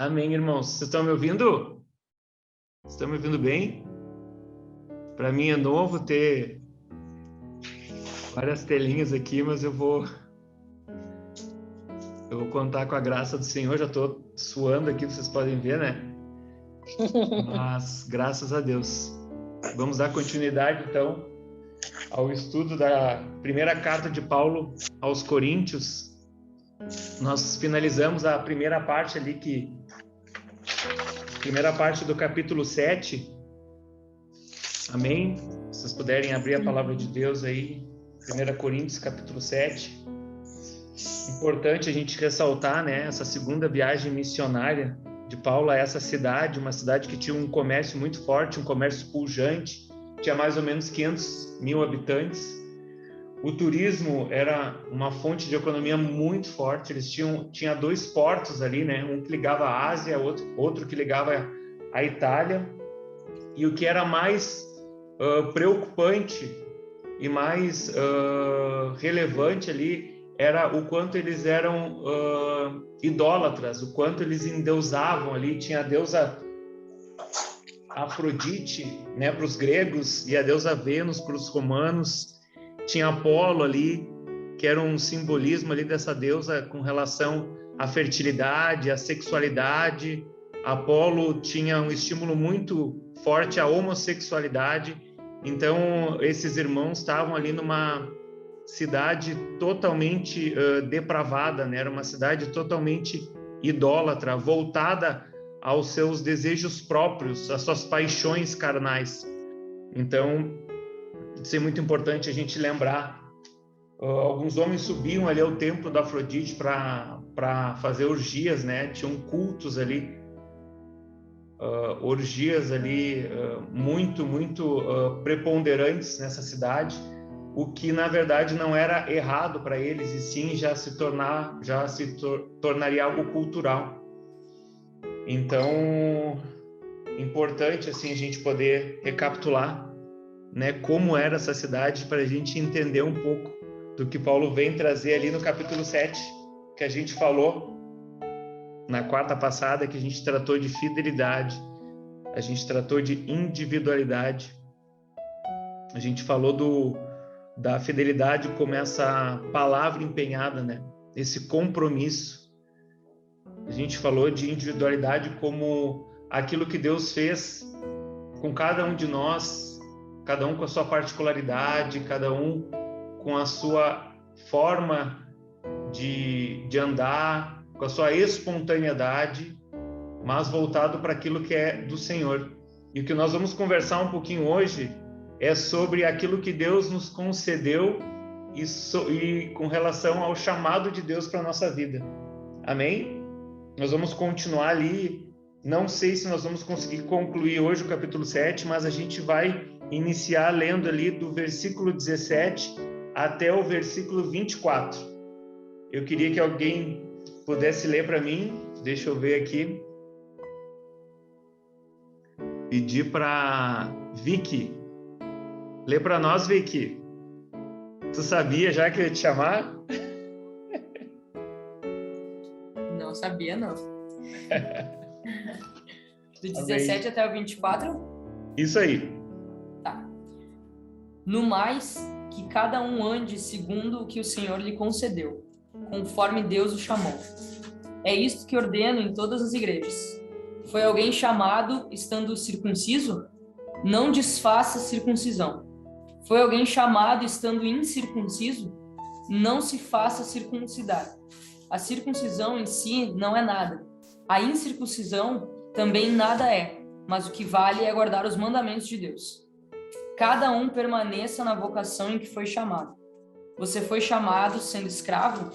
Amém, irmãos. Vocês estão me ouvindo? Estão me ouvindo bem? Para mim é novo ter várias telinhas aqui, mas eu vou contar com a graça do Senhor. Já estou suando aqui, vocês podem ver, né? Mas graças a Deus. Vamos dar continuidade, então, ao estudo da primeira carta de Paulo aos Coríntios. Nós finalizamos a primeira parte ali, primeira parte do capítulo 7. Amém? Se vocês puderem abrir a palavra de Deus aí, 1 Coríntios, capítulo 7. Importante a gente ressaltar, né, essa segunda viagem missionária de Paulo a essa cidade, uma cidade que tinha um comércio muito forte, um comércio pujante, tinha mais ou menos 500 mil habitantes. O turismo era uma fonte de economia muito forte. Eles tinha dois portos ali, né? Um que ligava a Ásia, outro que ligava a Itália. E o que era mais preocupante e mais relevante ali era o quanto eles eram idólatras, o quanto eles endeusavam ali. Tinha a deusa Afrodite, né, para os gregos, e a deusa Vênus para os romanos. Tinha Apolo ali, que era um simbolismo ali dessa deusa com relação à fertilidade, à sexualidade. Apolo tinha um estímulo muito forte à homossexualidade. Então, esses irmãos estavam ali numa cidade totalmente depravada, né? Era uma cidade totalmente idólatra, voltada aos seus desejos próprios, às suas paixões carnais. Então, isso é muito importante a gente lembrar. Alguns homens subiam ali ao templo da Afrodite para fazer orgias, né? Tinham cultos ali, orgias ali muito preponderantes nessa cidade, o que na verdade não era errado para eles, e sim já se tornaria algo cultural. Então, importante assim a gente poder recapitular, né, como era essa cidade, para a gente entender um pouco do que Paulo vem trazer ali no capítulo 7, que a gente falou na quarta passada, que a gente tratou de fidelidade, a gente tratou de individualidade, a gente falou da fidelidade como essa palavra empenhada, né, esse compromisso. A gente falou de individualidade como aquilo que Deus fez com cada um de nós, cada um com a sua particularidade, cada um com a sua forma de andar, com a sua espontaneidade, mas voltado para aquilo que é do Senhor. E o que nós vamos conversar um pouquinho hoje é sobre aquilo que Deus nos concedeu e com relação ao chamado de Deus para a nossa vida. Amém? Nós vamos continuar ali. Não sei se nós vamos conseguir concluir hoje o capítulo 7, mas a gente vai iniciar lendo ali do versículo 17 até o versículo 24. Eu queria que alguém pudesse ler para mim. Deixa eu ver aqui. Pedir para Vicky. Lê para nós, Vicky. Tu sabia já que eu ia te chamar? Não sabia, não. Do 17 até o 24? Isso aí. Tá. No mais, que cada um ande segundo o que o Senhor lhe concedeu, conforme Deus o chamou. É isto que ordeno em todas as igrejas. Foi alguém chamado estando circunciso? Não desfaça a circuncisão. Foi alguém chamado estando incircunciso? Não se faça circuncidar. A circuncisão em si não é nada. A incircuncisão também nada é, mas o que vale é guardar os mandamentos de Deus. Cada um permaneça na vocação em que foi chamado. Você foi chamado sendo escravo?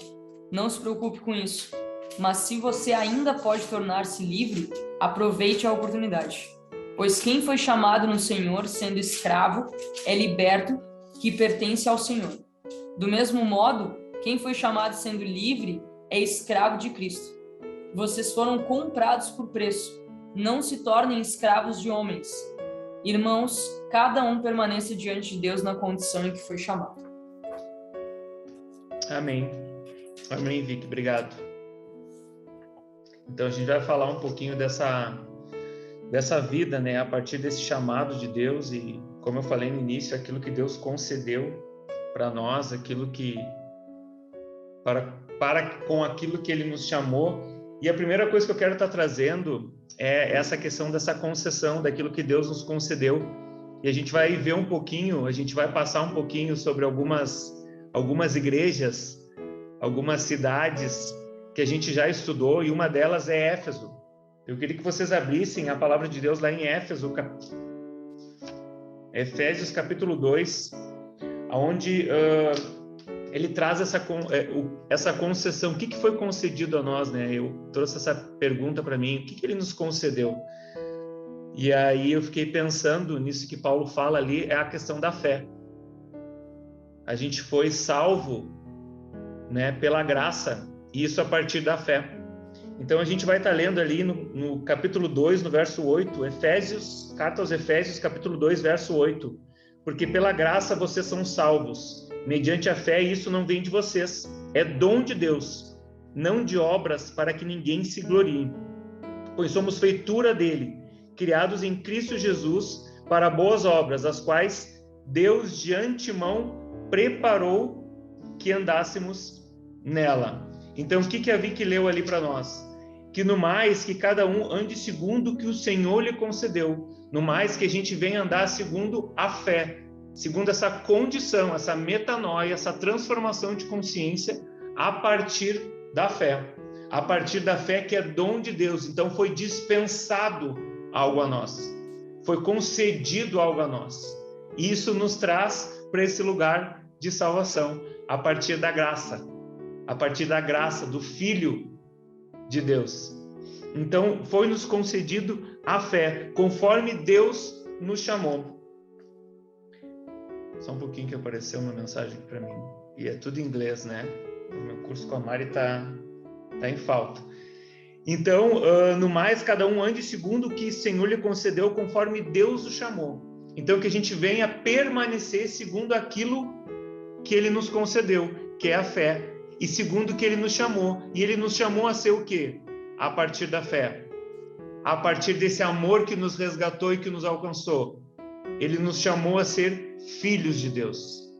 Não se preocupe com isso. Mas se você ainda pode tornar-se livre, aproveite a oportunidade. Pois quem foi chamado no Senhor sendo escravo é liberto, que pertence ao Senhor. Do mesmo modo, quem foi chamado sendo livre é escravo de Cristo. Vocês foram comprados por preço. Não se tornem escravos de homens. Irmãos, cada um permaneça diante de Deus na condição em que foi chamado. Amém. Amém, Vicky. Obrigado. Então a gente vai falar um pouquinho dessa vida, né, a partir desse chamado de Deus e, como eu falei no início, aquilo que Deus concedeu para nós, aquilo que para com aquilo que Ele nos chamou. E a primeira coisa que eu quero estar trazendo é essa questão dessa concessão, daquilo que Deus nos concedeu. E a gente vai ver um pouquinho, a gente vai passar um pouquinho sobre algumas igrejas, algumas cidades que a gente já estudou, e uma delas é Éfeso. Eu queria que vocês abrissem a palavra de Deus lá em Efésios capítulo 2, onde ele traz essa concessão. O que foi concedido a nós, né? Eu trouxe essa pergunta para mim, o que ele nos concedeu? E aí eu fiquei pensando nisso que Paulo fala ali, é a questão da fé. A gente foi salvo, né, pela graça, e isso a partir da fé. Então a gente vai estar lendo ali no capítulo 2, no verso 8, carta aos Efésios, capítulo 2, verso 8. Porque pela graça vocês são salvos, mediante a fé, e isso não vem de vocês, é dom de Deus, não de obras, para que ninguém se glorie. Pois somos feitura dele, criados em Cristo Jesus para boas obras, as quais Deus de antemão preparou que andássemos nela. Então, o que a Vicky leu ali para nós? Que no mais, que cada um ande segundo o que o Senhor lhe concedeu. No mais, que a gente venha andar segundo a fé, segundo essa condição, essa metanoia, essa transformação de consciência a partir da fé. A partir da fé que é dom de Deus. Então, foi dispensado algo a nós. Foi concedido algo a nós. E isso nos traz para esse lugar de salvação, a partir da graça. A partir da graça do Filho de Deus. Então, foi-nos concedido a fé, conforme Deus nos chamou. Só um pouquinho que apareceu uma mensagem para mim. E é tudo em inglês, né? O meu curso com a Mari tá em falta. Então, no mais, cada um ande segundo o que o Senhor lhe concedeu, conforme Deus o chamou. Então, que a gente venha permanecer segundo aquilo que Ele nos concedeu, que é a fé. E segundo que Ele nos chamou. E Ele nos chamou a ser o quê? A partir da fé. A partir desse amor que nos resgatou e que nos alcançou. Ele nos chamou a ser filhos de Deus.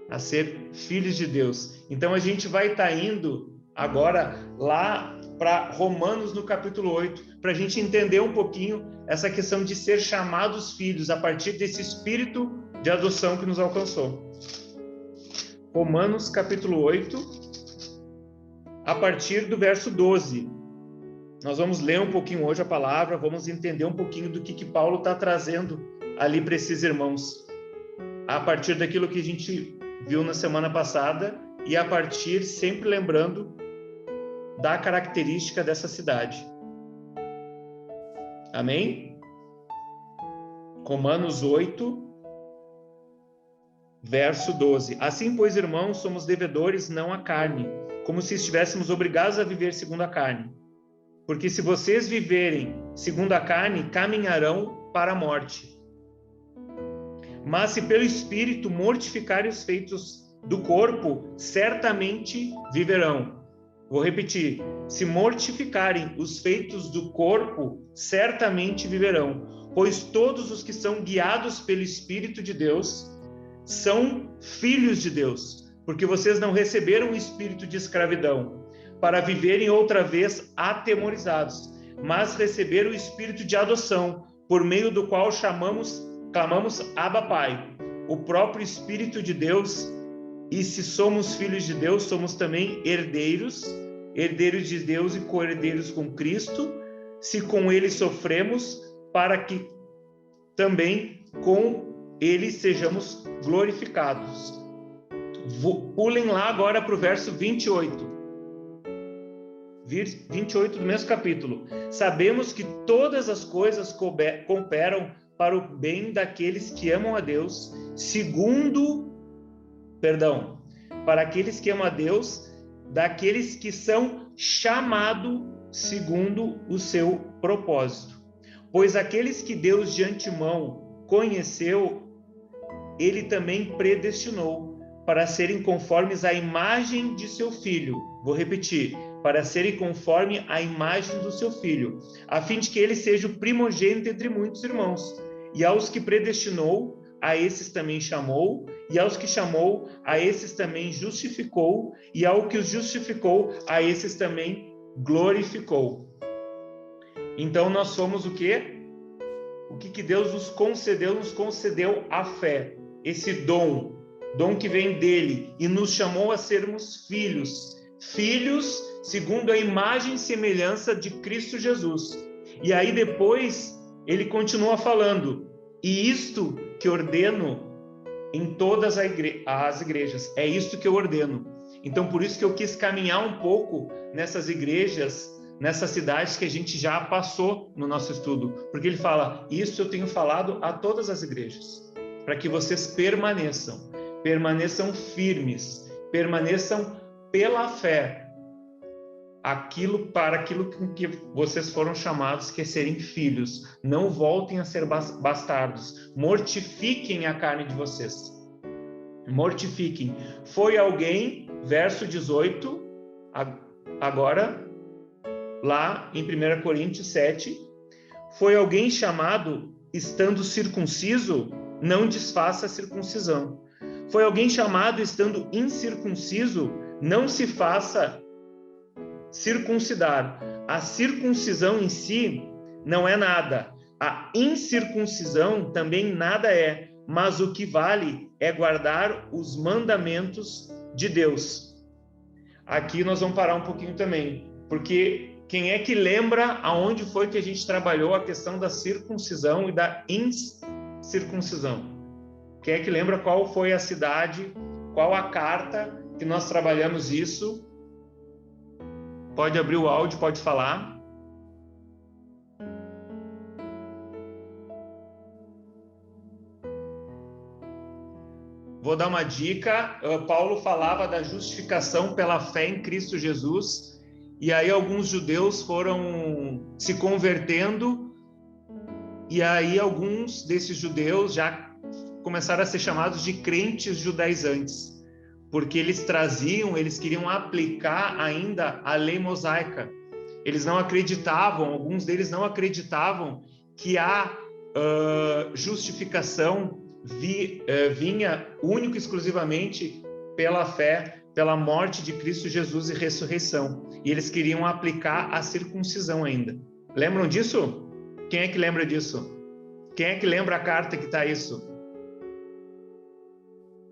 A ser filhos de Deus. Então a gente vai estar indo agora lá para Romanos no capítulo 8, para a gente entender um pouquinho essa questão de ser chamados filhos a partir desse espírito de adoção que nos alcançou. Romanos capítulo 8, a partir do verso 12. Nós vamos ler um pouquinho hoje a palavra, vamos entender um pouquinho do que Paulo está trazendo ali para esses irmãos, a partir daquilo que a gente viu na semana passada e a partir, sempre lembrando, da característica dessa cidade. Amém? Romanos 8, verso 12. Assim, pois, irmãos, somos devedores não à carne, como se estivéssemos obrigados a viver segundo a carne. Porque se vocês viverem segundo a carne, caminharão para a morte. Mas se pelo Espírito mortificarem os feitos do corpo, certamente viverão. Vou repetir. Se mortificarem os feitos do corpo, certamente viverão. Pois todos os que são guiados pelo Espírito de Deus são filhos de Deus, porque vocês não receberam o espírito de escravidão para viverem outra vez atemorizados, mas receberam o espírito de adoção, por meio do qual clamamos Abba Pai, o próprio Espírito de Deus. E se somos filhos de Deus, somos também herdeiros de Deus e co-herdeiros com Cristo, se com Ele sofremos, para que também com Ele sejamos glorificados. Pulem lá agora para o verso 28. 28 do mesmo capítulo. Sabemos que todas as coisas cooperam para o bem daqueles que amam a Deus, para aqueles que amam a Deus, daqueles que são chamados segundo o seu propósito. Pois aqueles que Deus de antemão conheceu, Ele também predestinou para serem conformes à imagem de seu Filho. Vou repetir. para serem conforme a imagem do seu Filho, a fim de que ele seja o primogênito entre muitos irmãos. E aos que predestinou, a esses também chamou, e aos que chamou, a esses também justificou, e ao que os justificou, a esses também glorificou. Então nós somos o quê? O que Deus nos concedeu? Nos concedeu a fé, esse dom que vem dele, e nos chamou a sermos filhos segundo a imagem e semelhança de Cristo Jesus. E aí depois ele continua falando, e isto que ordeno em todas as igrejas, é isto que eu ordeno. Então por isso que eu quis caminhar um pouco nessas igrejas, nessas cidades que a gente já passou no nosso estudo, porque ele fala, isso eu tenho falado a todas as igrejas, para que vocês permaneçam firmes, permaneçam pela fé, para aquilo com que vocês foram chamados, que é serem filhos. Não voltem a ser bastardos, mortifiquem a carne de vocês, mortifiquem. Foi alguém, verso 18, agora, lá em 1 Coríntios 7, foi alguém chamado estando circunciso, não desfaça a circuncisão. Foi alguém chamado estando incircunciso, não se faça circuncidar. A circuncisão em si não é nada. A incircuncisão também nada é. Mas o que vale é guardar os mandamentos de Deus. Aqui nós vamos parar um pouquinho também, porque quem é que lembra aonde foi que a gente trabalhou a questão da circuncisão e da incircuncisão? Quem é que lembra qual foi a cidade, qual a carta que nós trabalhamos isso? Pode abrir o áudio, pode falar. Vou dar uma dica. Paulo falava da justificação pela fé em Cristo Jesus, e aí alguns judeus foram se convertendo, e aí alguns desses judeus já começaram a ser chamados de crentes judaizantes, porque eles queriam aplicar ainda a lei mosaica. Eles não acreditavam, alguns deles não acreditavam que a justificação vinha único e exclusivamente pela fé, pela morte de Cristo Jesus e ressurreição. E eles queriam aplicar a circuncisão ainda. Lembram disso? Quem é que lembra disso? Quem é que lembra a carta que está isso?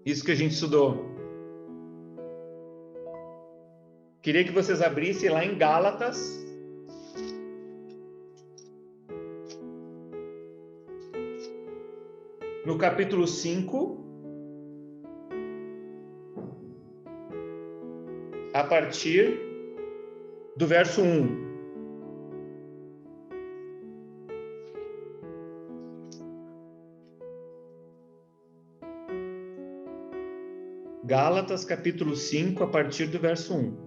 Isso que a gente estudou. Queria que vocês abrissem lá em Gálatas. No capítulo 5. A partir do verso 1. Gálatas, capítulo 5, a partir do verso 1.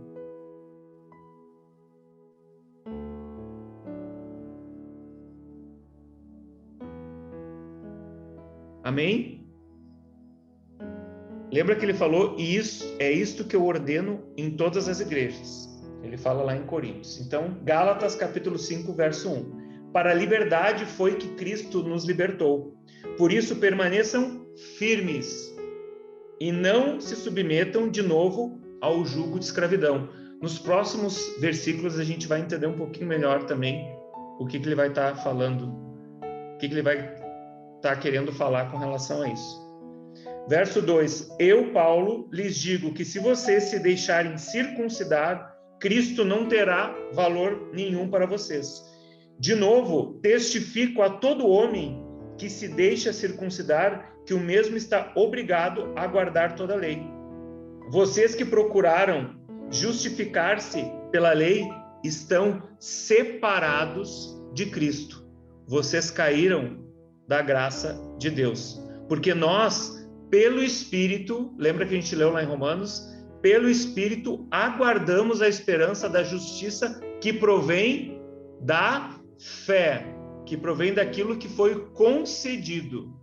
Amém? Lembra que ele falou, e isso é isto que eu ordeno em todas as igrejas. Ele fala lá em Coríntios. Então, Gálatas, capítulo 5, verso 1. Para a liberdade foi que Cristo nos libertou. Por isso, permaneçam firmes e não se submetam de novo ao jugo de escravidão. Nos próximos versículos a gente vai entender um pouquinho melhor também o que ele vai estar falando, o que ele vai estar querendo falar com relação a isso. Verso 2: Eu, Paulo, lhes digo que se vocês se deixarem circuncidar, Cristo não terá valor nenhum para vocês. De novo, testifico a todo homem que se deixa circuncidar que o mesmo está obrigado a guardar toda a lei. Vocês que procuraram justificar-se pela lei estão separados de Cristo. Vocês caíram da graça de Deus. Porque nós, pelo Espírito, lembra que a gente leu lá em Romanos? Pelo Espírito aguardamos a esperança da justiça que provém da fé, que provém daquilo que foi concedido.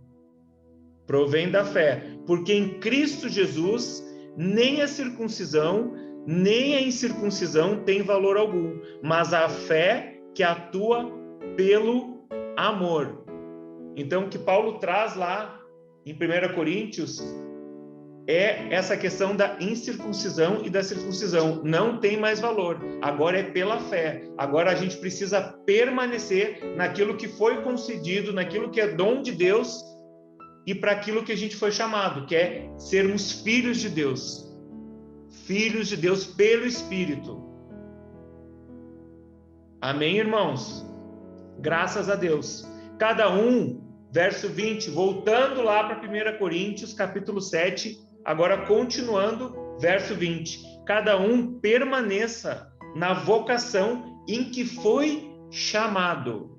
Provém da fé, porque em Cristo Jesus nem a circuncisão, nem a incircuncisão tem valor algum, mas a fé que atua pelo amor. Então, o que Paulo traz lá em 1 Coríntios é essa questão da incircuncisão e da circuncisão. Não tem mais valor. Agora é pela fé. Agora a gente precisa permanecer naquilo que foi concedido, naquilo que é dom de Deus e para aquilo que a gente foi chamado, que é sermos filhos de Deus. Filhos de Deus pelo Espírito. Amém, irmãos? Graças a Deus. Cada um, verso 20, voltando lá para 1 Coríntios, capítulo 7, agora continuando, verso 20. Cada um permaneça na vocação em que foi chamado.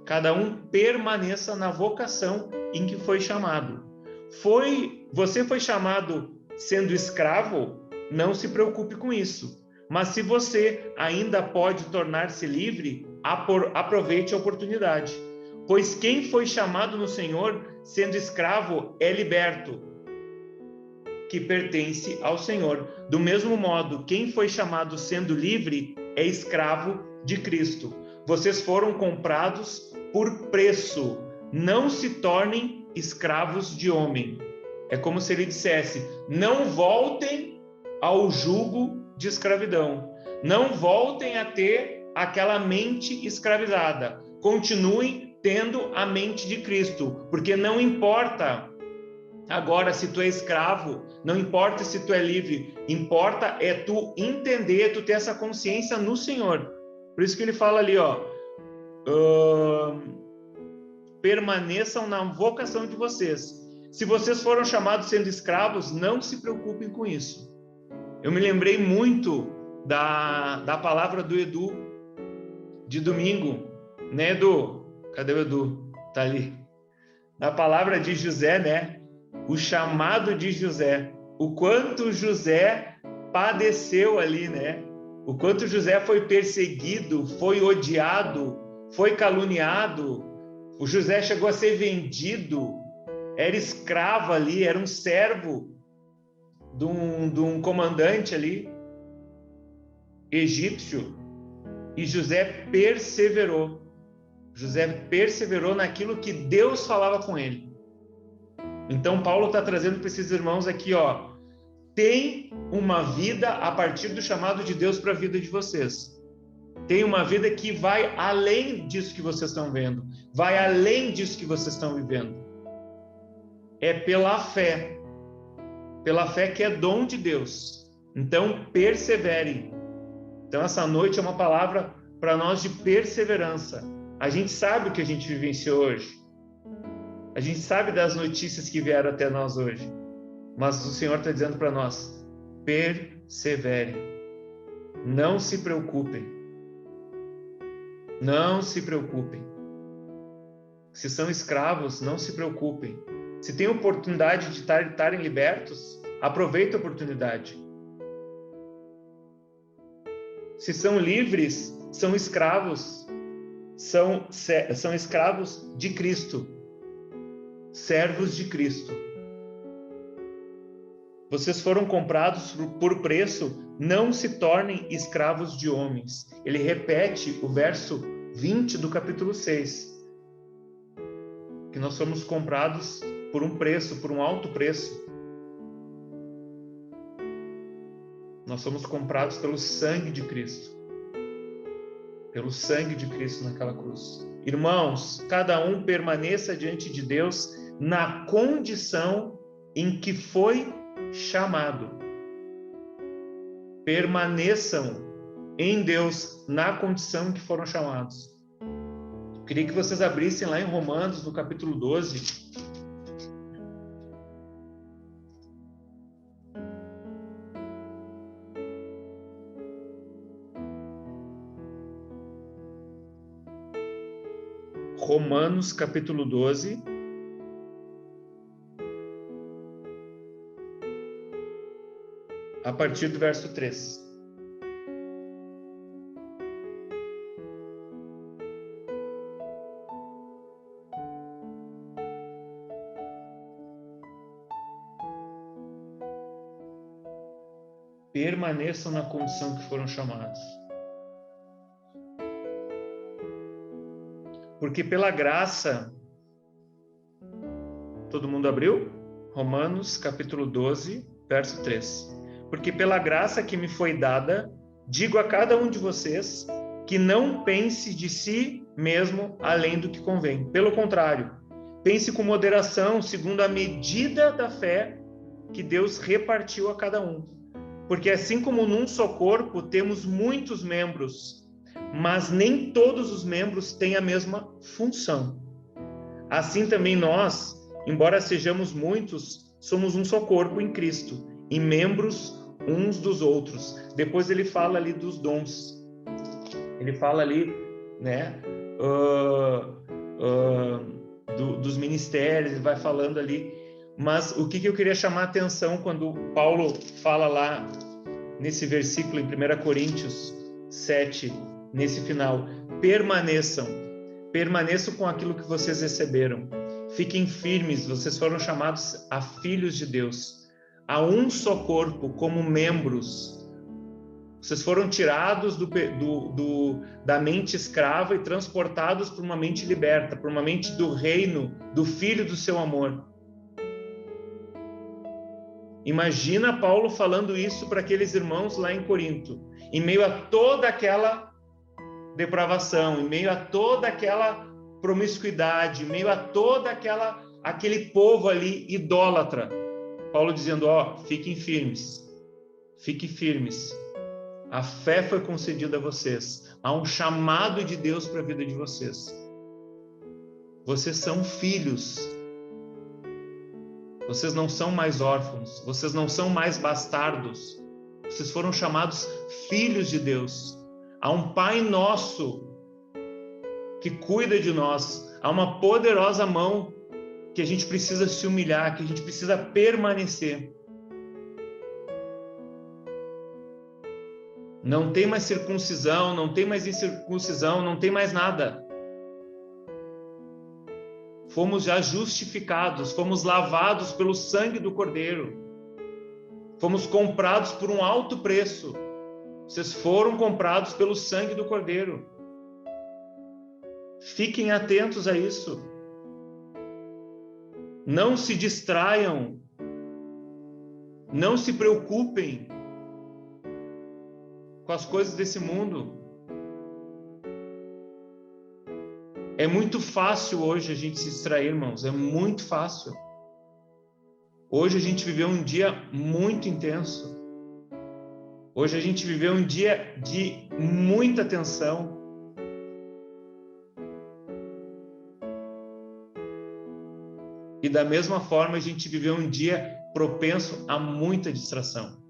Cada um permaneça na vocação em que foi chamado. Você foi chamado sendo escravo? Não se preocupe com isso. Mas se você ainda pode tornar-se livre, aproveite a oportunidade. Pois quem foi chamado no Senhor, sendo escravo, é liberto, que pertence ao Senhor. Do mesmo modo, quem foi chamado sendo livre, é escravo de Cristo. Vocês foram comprados por preço. Não se tornem escravos de homem. É como se ele dissesse: não voltem ao jugo de escravidão. Não voltem a ter aquela mente escravizada. Continuem tendo a mente de Cristo, porque não importa agora se tu é escravo, não importa se tu é livre, importa é tu entender, tu ter essa consciência no Senhor. Por isso que ele fala ali, permaneçam na vocação de vocês. Se vocês foram chamados sendo escravos, não se preocupem com isso. Eu me lembrei muito da palavra do Edu de domingo, né, Edu? Cadê o Edu? Tá ali. Da palavra de José, né? O chamado de José. O quanto José padeceu ali, né? O quanto José foi perseguido, foi odiado, foi caluniado. O José chegou a ser vendido, era escravo ali, era um servo de um comandante ali, egípcio. E José perseverou. José perseverou naquilo que Deus falava com ele. Então, Paulo está trazendo para esses irmãos aqui, tem uma vida a partir do chamado de Deus para a vida de vocês. Tem uma vida que vai além disso que vocês estão vendo, vai além disso que vocês estão vivendo. É pela fé que é dom de Deus. Então, perseverem. Então, essa noite é uma palavra para nós de perseverança. A gente sabe o que a gente vivenciou hoje. A gente sabe das notícias que vieram até nós hoje. Mas o Senhor está dizendo para nós: perseverem. Não se preocupem. Não se preocupem. Se são escravos, não se preocupem. Se tem oportunidade de estarem libertos, aproveite a oportunidade. Se são livres, são escravos. São escravos de Cristo. Servos de Cristo. Vocês foram comprados por preço, não se tornem escravos de homens. Ele repete o verso 20 do capítulo 6. Que nós somos comprados por um preço, por um alto preço. Nós somos comprados pelo sangue de Cristo. Pelo sangue de Cristo naquela cruz. Irmãos, cada um permaneça diante de Deus na condição em que foi chamado. Permaneçam em Deus na condição em que foram chamados. Eu queria que vocês abrissem lá em Romanos, no capítulo 12. Romanos, capítulo 12. A partir do verso 3. permaneçam na condição que foram chamados. Porque pela graça, todo mundo abriu? Romanos capítulo 12, verso 3. Porque pela graça que me foi dada, digo a cada um de vocês que não pense de si mesmo além do que convém. Pelo contrário, pense com moderação, segundo a medida da fé que Deus repartiu a cada um. Porque assim como num só corpo temos muitos membros, mas nem todos os membros têm a mesma função. Assim também nós, embora sejamos muitos, somos um só corpo em Cristo, e membros uns dos outros. Depois ele fala ali dos dons. Ele fala ali, né, dos ministérios, ele vai falando ali. Mas o que eu queria chamar a atenção quando Paulo fala lá nesse versículo em 1 Coríntios 7, nesse final: permaneçam com aquilo que vocês receberam. Fiquem firmes, vocês foram chamados a filhos de Deus. Há um só corpo, como membros. Vocês foram tirados da mente escrava e transportados para uma mente liberta, para uma mente do reino, do Filho do seu amor. Imagina Paulo falando isso para aqueles irmãos lá em Corinto, em meio a toda aquela depravação, em meio a toda aquela promiscuidade, em meio a toda aquele povo ali idólatra. Paulo dizendo: fiquem firmes. A fé foi concedida a vocês. Há um chamado de Deus para a vida de vocês. Vocês são filhos. Vocês não são mais órfãos. Vocês não são mais bastardos. Vocês foram chamados filhos de Deus. Há um Pai nosso que cuida de nós. Há uma poderosa mão que a gente precisa se humilhar, que a gente precisa permanecer. Não tem mais circuncisão, não tem mais incircuncisão, não tem mais nada. Fomos já justificados, fomos lavados pelo sangue do Cordeiro. Fomos comprados por um alto preço. Vocês foram comprados pelo sangue do Cordeiro. Fiquem atentos a isso. Não se distraiam. Não se preocupem com as coisas desse mundo. É muito fácil hoje a gente se distrair, irmãos. É muito fácil. Hoje a gente viveu um dia muito intenso. Hoje a gente viveu um dia de muita tensão. E da mesma forma a gente viveu um dia propenso a muita distração.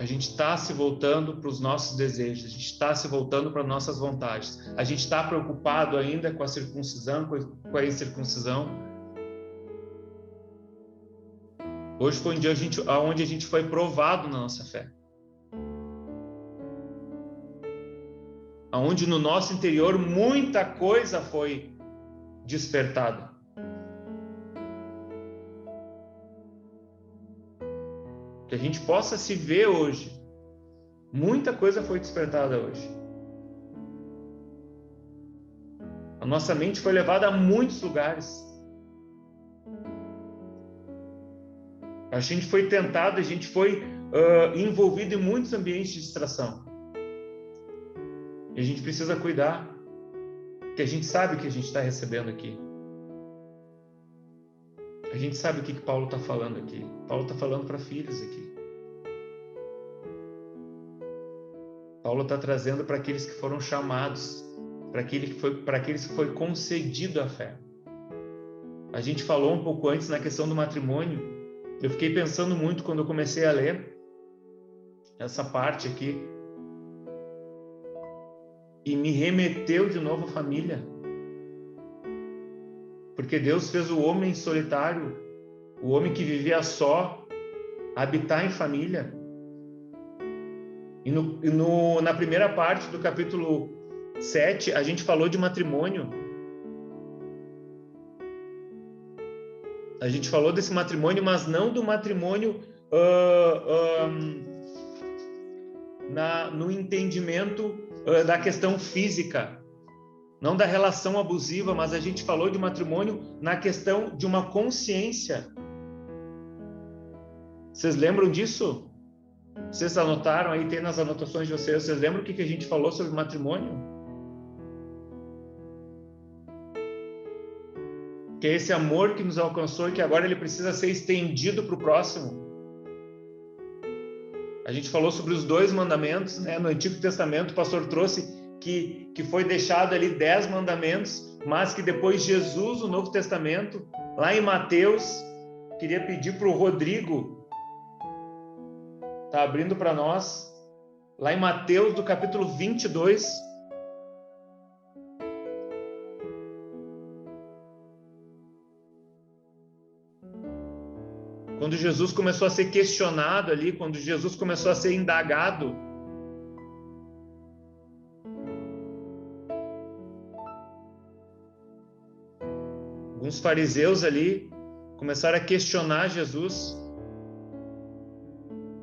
A gente está se voltando para os nossos desejos, a gente está se voltando para nossas vontades. A gente está preocupado ainda com a circuncisão, com a incircuncisão. Hoje foi um dia onde a gente foi provado na nossa fé. Onde no nosso interior muita coisa foi despertada. Que a gente possa se ver hoje. Muita coisa foi despertada hoje. A nossa mente foi levada a muitos lugares. A gente foi tentado, a gente foi envolvido em muitos ambientes de distração. E a gente precisa cuidar, porque a gente sabe o que a gente está recebendo aqui. A gente sabe o que Paulo está falando aqui. Paulo está falando para filhos aqui. Paulo está trazendo para aqueles que foram chamados, para aqueles que foi concedido a fé. A gente falou um pouco antes na questão do matrimônio. Eu fiquei pensando muito quando eu comecei a ler essa parte aqui. E me remeteu de novo à família. Porque Deus fez o homem solitário, o homem que vivia só, habitar em família. E na primeira parte do capítulo 7, a gente falou de matrimônio. A gente falou desse matrimônio, mas não do matrimônio no entendimento da questão física, não da relação abusiva, mas a gente falou de matrimônio na questão de uma consciência. Vocês lembram disso? Vocês anotaram aí, tem nas anotações de vocês, vocês lembram o que a gente falou sobre matrimônio? Que é esse amor que nos alcançou e que agora ele precisa ser estendido para o próximo. A gente falou sobre os 2 mandamentos, né? No Antigo Testamento o pastor trouxe que foi deixado ali 10 mandamentos, mas que depois Jesus, no Novo Testamento, lá em Mateus, queria pedir para o Rodrigo, tá abrindo para nós, lá em Mateus, do capítulo 22, quando Jesus começou a ser questionado ali, quando Jesus começou a ser indagado, alguns fariseus ali começaram a questionar Jesus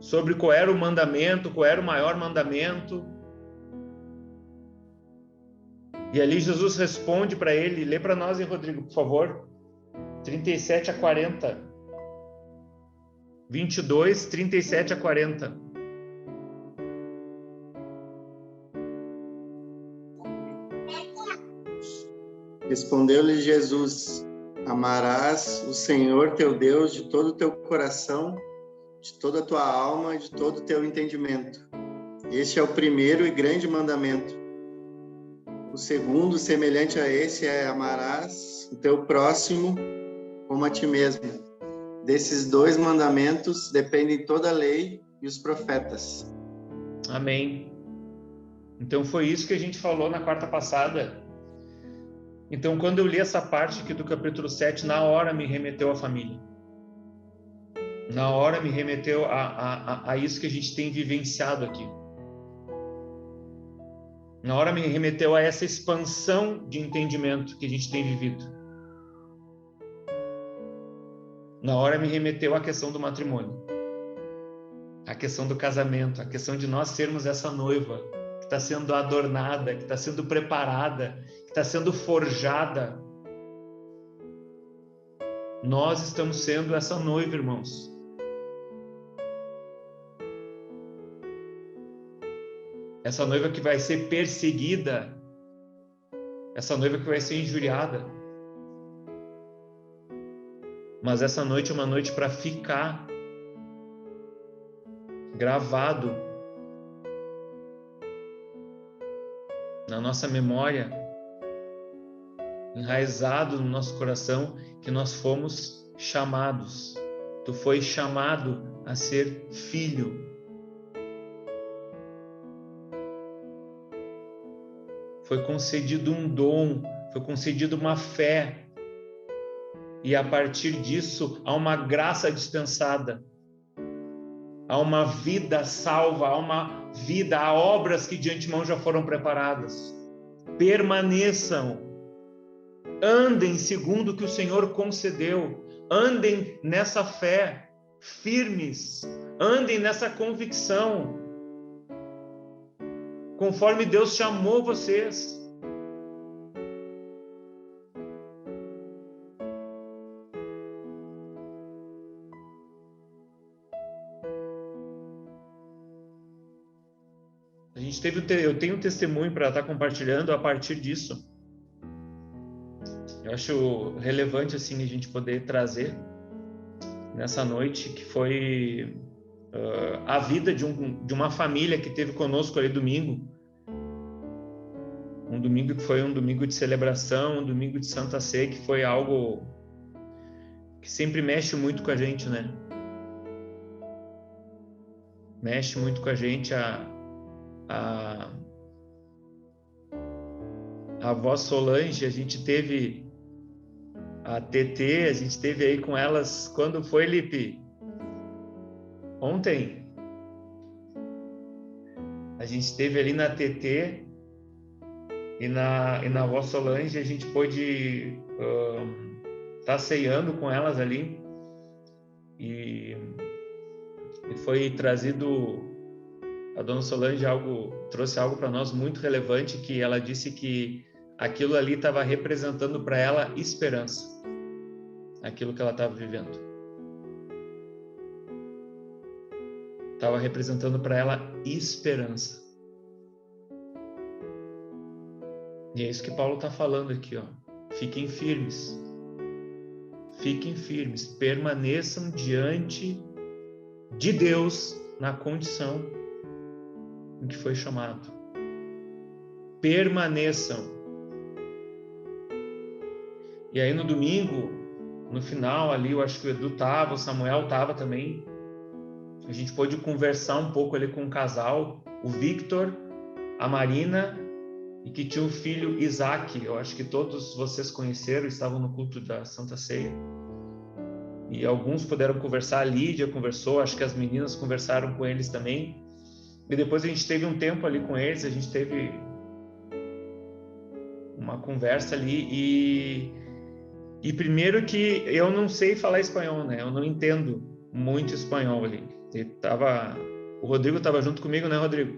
sobre qual era o mandamento, qual era o maior mandamento. E ali Jesus responde para ele, lê para nós, hein, Rodrigo, por favor, 37 a 40. 22, 37 a 40. Respondeu-lhe Jesus: amarás o Senhor teu Deus de todo o teu coração, de toda a tua alma e de todo o teu entendimento. Este é o primeiro e grande mandamento. O segundo, semelhante a esse, é: amarás o teu próximo como a ti mesmo. Desses 2 mandamentos dependem toda a lei e os profetas. Amém. Então foi isso que a gente falou na quarta passada. Então, quando eu li essa parte aqui do capítulo 7, na hora me remeteu à família. Na hora me remeteu a isso que a gente tem vivenciado aqui. Na hora me remeteu a essa expansão de entendimento que a gente tem vivido. Na hora me remeteu à questão do matrimônio, a questão do casamento, a questão de nós sermos essa noiva que está sendo adornada, que está sendo preparada, que está sendo forjada. Nós estamos sendo essa noiva, irmãos. Essa noiva que vai ser perseguida, essa noiva que vai ser injuriada. Mas essa noite é uma noite para ficar gravado na nossa memória, enraizado no nosso coração, que nós fomos chamados. Tu foi chamado a ser filho. Foi concedido um dom, foi concedido uma fé. E a partir disso, há uma graça dispensada. Há uma vida salva, há uma vida, há obras que de antemão já foram preparadas. Permaneçam. Andem segundo o que o Senhor concedeu. Andem nessa fé, firmes. Andem nessa convicção. Conforme Deus chamou vocês. Eu tenho um testemunho para estar compartilhando a partir disso. Eu acho relevante assim a gente poder trazer nessa noite, que foi a vida de uma família que teve conosco ali domingo. Um domingo que foi um domingo de celebração, um domingo de Santa Ceia, que foi algo que sempre mexe muito com a gente, né? Mexe muito com a gente a avó Solange. A gente teve a TT, a gente teve aí com elas, quando foi, Lipe? Ontem. A gente esteve ali na TT e na avó Solange. A gente pôde estar ceando com elas ali, e E foi trazido, a dona Solange trouxe algo para nós muito relevante, que ela disse que aquilo ali estava representando para ela esperança, aquilo que ela estava vivendo. Estava representando para ela esperança. E é isso que Paulo está falando aqui, ó. Fiquem firmes, permaneçam diante de Deus na condição em que foi chamado. Permaneçam. E aí no domingo, no final ali, eu acho que o Edu estava, o Samuel estava também. A gente pôde conversar um pouco ali com um casal, o Victor, a Marina, e que tinha o filho Isaac. Eu acho que todos vocês conheceram, estavam no culto da Santa Ceia. E alguns puderam conversar, a Lídia conversou, acho que as meninas conversaram com eles também. E depois a gente teve um tempo ali com eles, a gente teve uma conversa ali. E primeiro que eu não sei falar espanhol, né? Eu não entendo muito espanhol ali. O Rodrigo estava junto comigo, né, Rodrigo?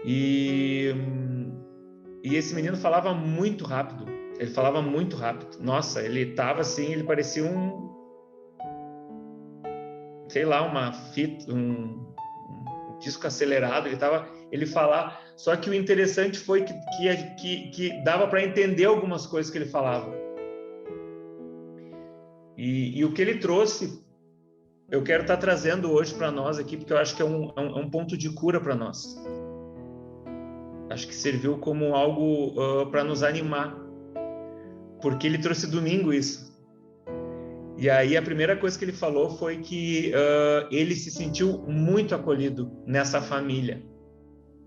E esse menino falava muito rápido. Ele falava muito rápido. Nossa, ele estava assim, ele parecia uma fita, um disco acelerado. Ele falava. Só que o interessante foi que dava para entender algumas coisas que ele falava. E o que ele trouxe, eu quero estar trazendo hoje para nós aqui, porque eu acho que é um ponto de cura para nós. Acho que serviu como algo para nos animar, porque ele trouxe domingo isso. E aí a primeira coisa que ele falou foi que ele se sentiu muito acolhido nessa família.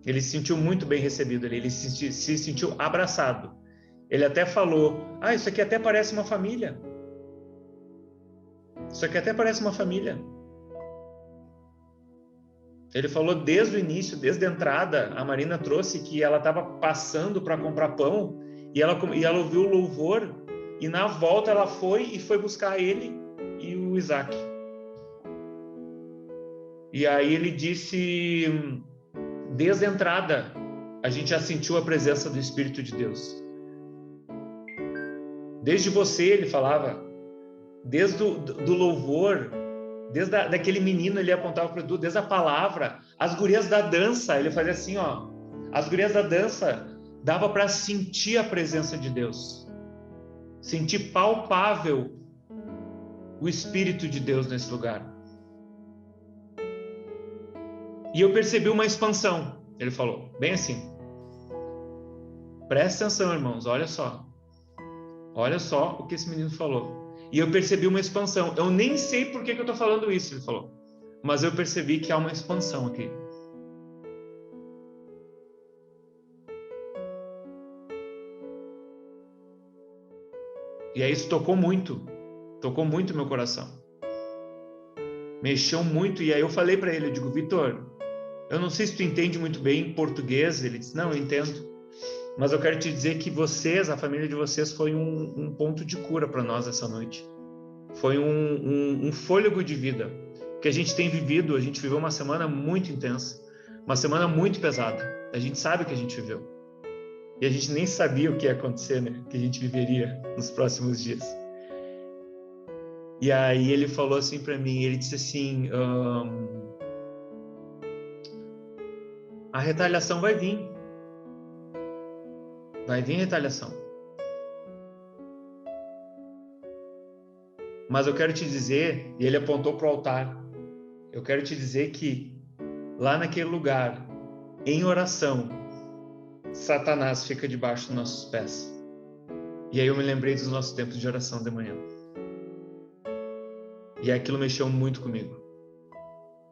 Ele se sentiu muito bem recebido, ele se sentiu abraçado. Ele até falou, isso aqui até parece uma família. Isso aqui até parece uma família. Ele falou desde o início, desde a entrada, a Marina trouxe que ela estava passando para comprar pão e ela ouviu o louvor e na volta ela foi buscar ele e o Isaac. E aí ele disse, desde a entrada, a gente já sentiu a presença do Espírito de Deus. Desde você, ele falava, desde do louvor, desde daquele menino, ele apontava para o Edu, desde a palavra, as gurias da dança, ele fazia assim, ó, as gurias da dança, dava para sentir a presença de Deus, sentir palpável o Espírito de Deus nesse lugar. E eu percebi uma expansão, ele falou, bem assim. Presta atenção, irmãos, olha só o que esse menino falou. E eu percebi uma expansão. Eu nem sei por que eu estou falando isso, ele falou. Mas eu percebi que há uma expansão aqui. E aí isso tocou muito meu coração. Mexeu muito. E aí eu falei para ele, eu digo, Vitor, eu não sei se tu entende muito bem português. Ele disse, não, eu entendo. Mas eu quero te dizer que vocês, a família de vocês, foi um ponto de cura para nós essa noite. Foi um fôlego de vida. Que a gente viveu uma semana muito intensa. Uma semana muito pesada. A gente sabe o que a gente viveu. E a gente nem sabia o que ia acontecer, né? Que a gente viveria nos próximos dias. E aí ele falou assim para mim, ele disse assim, a retaliação vai vir. Vai vir retaliação. Mas eu quero te dizer, e ele apontou para o altar, eu quero te dizer que lá naquele lugar, em oração, Satanás fica debaixo dos nossos pés. E aí eu me lembrei dos nossos tempos de oração de manhã. E aquilo mexeu muito comigo.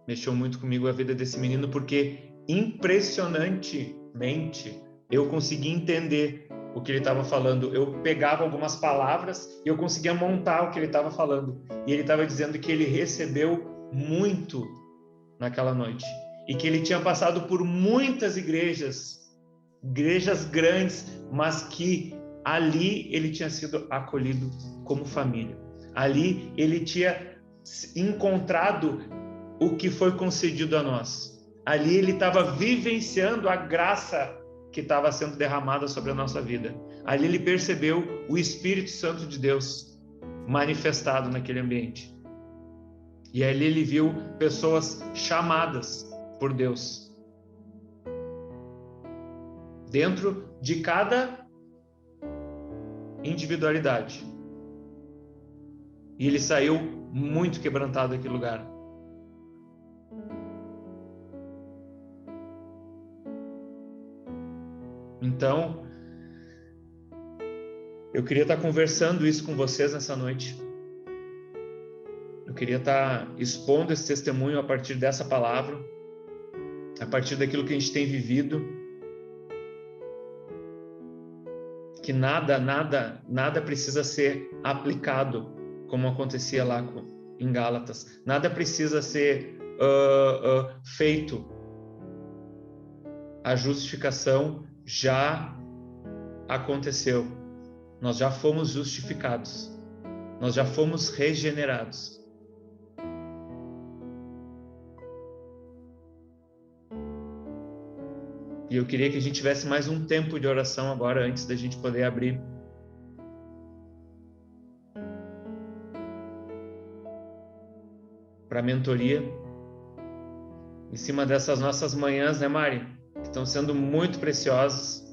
Mexeu muito comigo a vida desse menino, porque impressionantemente eu consegui entender o que ele estava falando. Eu pegava algumas palavras e eu conseguia montar o que ele estava falando. E ele estava dizendo que ele recebeu muito naquela noite. E que ele tinha passado por muitas igrejas grandes, mas que ali ele tinha sido acolhido como família. Ali ele tinha encontrado o que foi concedido a nós. Ali ele estava vivenciando a graça que estava sendo derramada sobre a nossa vida. Ali ele percebeu o Espírito Santo de Deus manifestado naquele ambiente. E ali ele viu pessoas chamadas por Deus. Dentro de cada individualidade. E ele saiu muito quebrantado daquele lugar. Então, eu queria estar conversando isso com vocês nessa noite. Eu queria estar expondo esse testemunho a partir dessa palavra, a partir daquilo que a gente tem vivido. Que nada precisa ser aplicado como acontecia lá em Gálatas. Nada precisa ser feito. A justificação já aconteceu. Nós já fomos justificados. Nós já fomos regenerados. E eu queria que a gente tivesse mais um tempo de oração agora, antes da gente poder abrir para a mentoria. Em cima dessas nossas manhãs, né, Mari? Que estão sendo muito preciosas.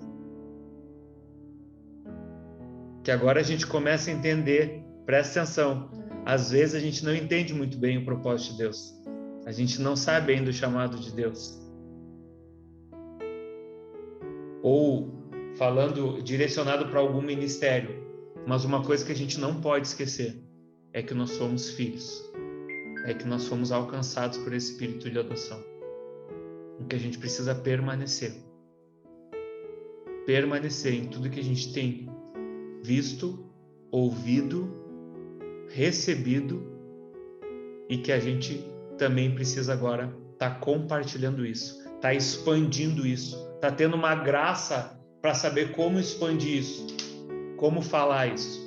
Que agora a gente começa a entender, presta atenção, às vezes a gente não entende muito bem o propósito de Deus. A gente não sabe ainda o chamado de Deus. Ou falando direcionado para algum ministério. Mas uma coisa que a gente não pode esquecer é que nós somos filhos. É que nós fomos alcançados por esse espírito de adoção. O que a gente precisa permanecer. Permanecer em tudo que a gente tem visto, ouvido, recebido e que a gente também precisa agora estar compartilhando isso, estar expandindo isso. Está tendo uma graça para saber como expandir isso, como falar isso.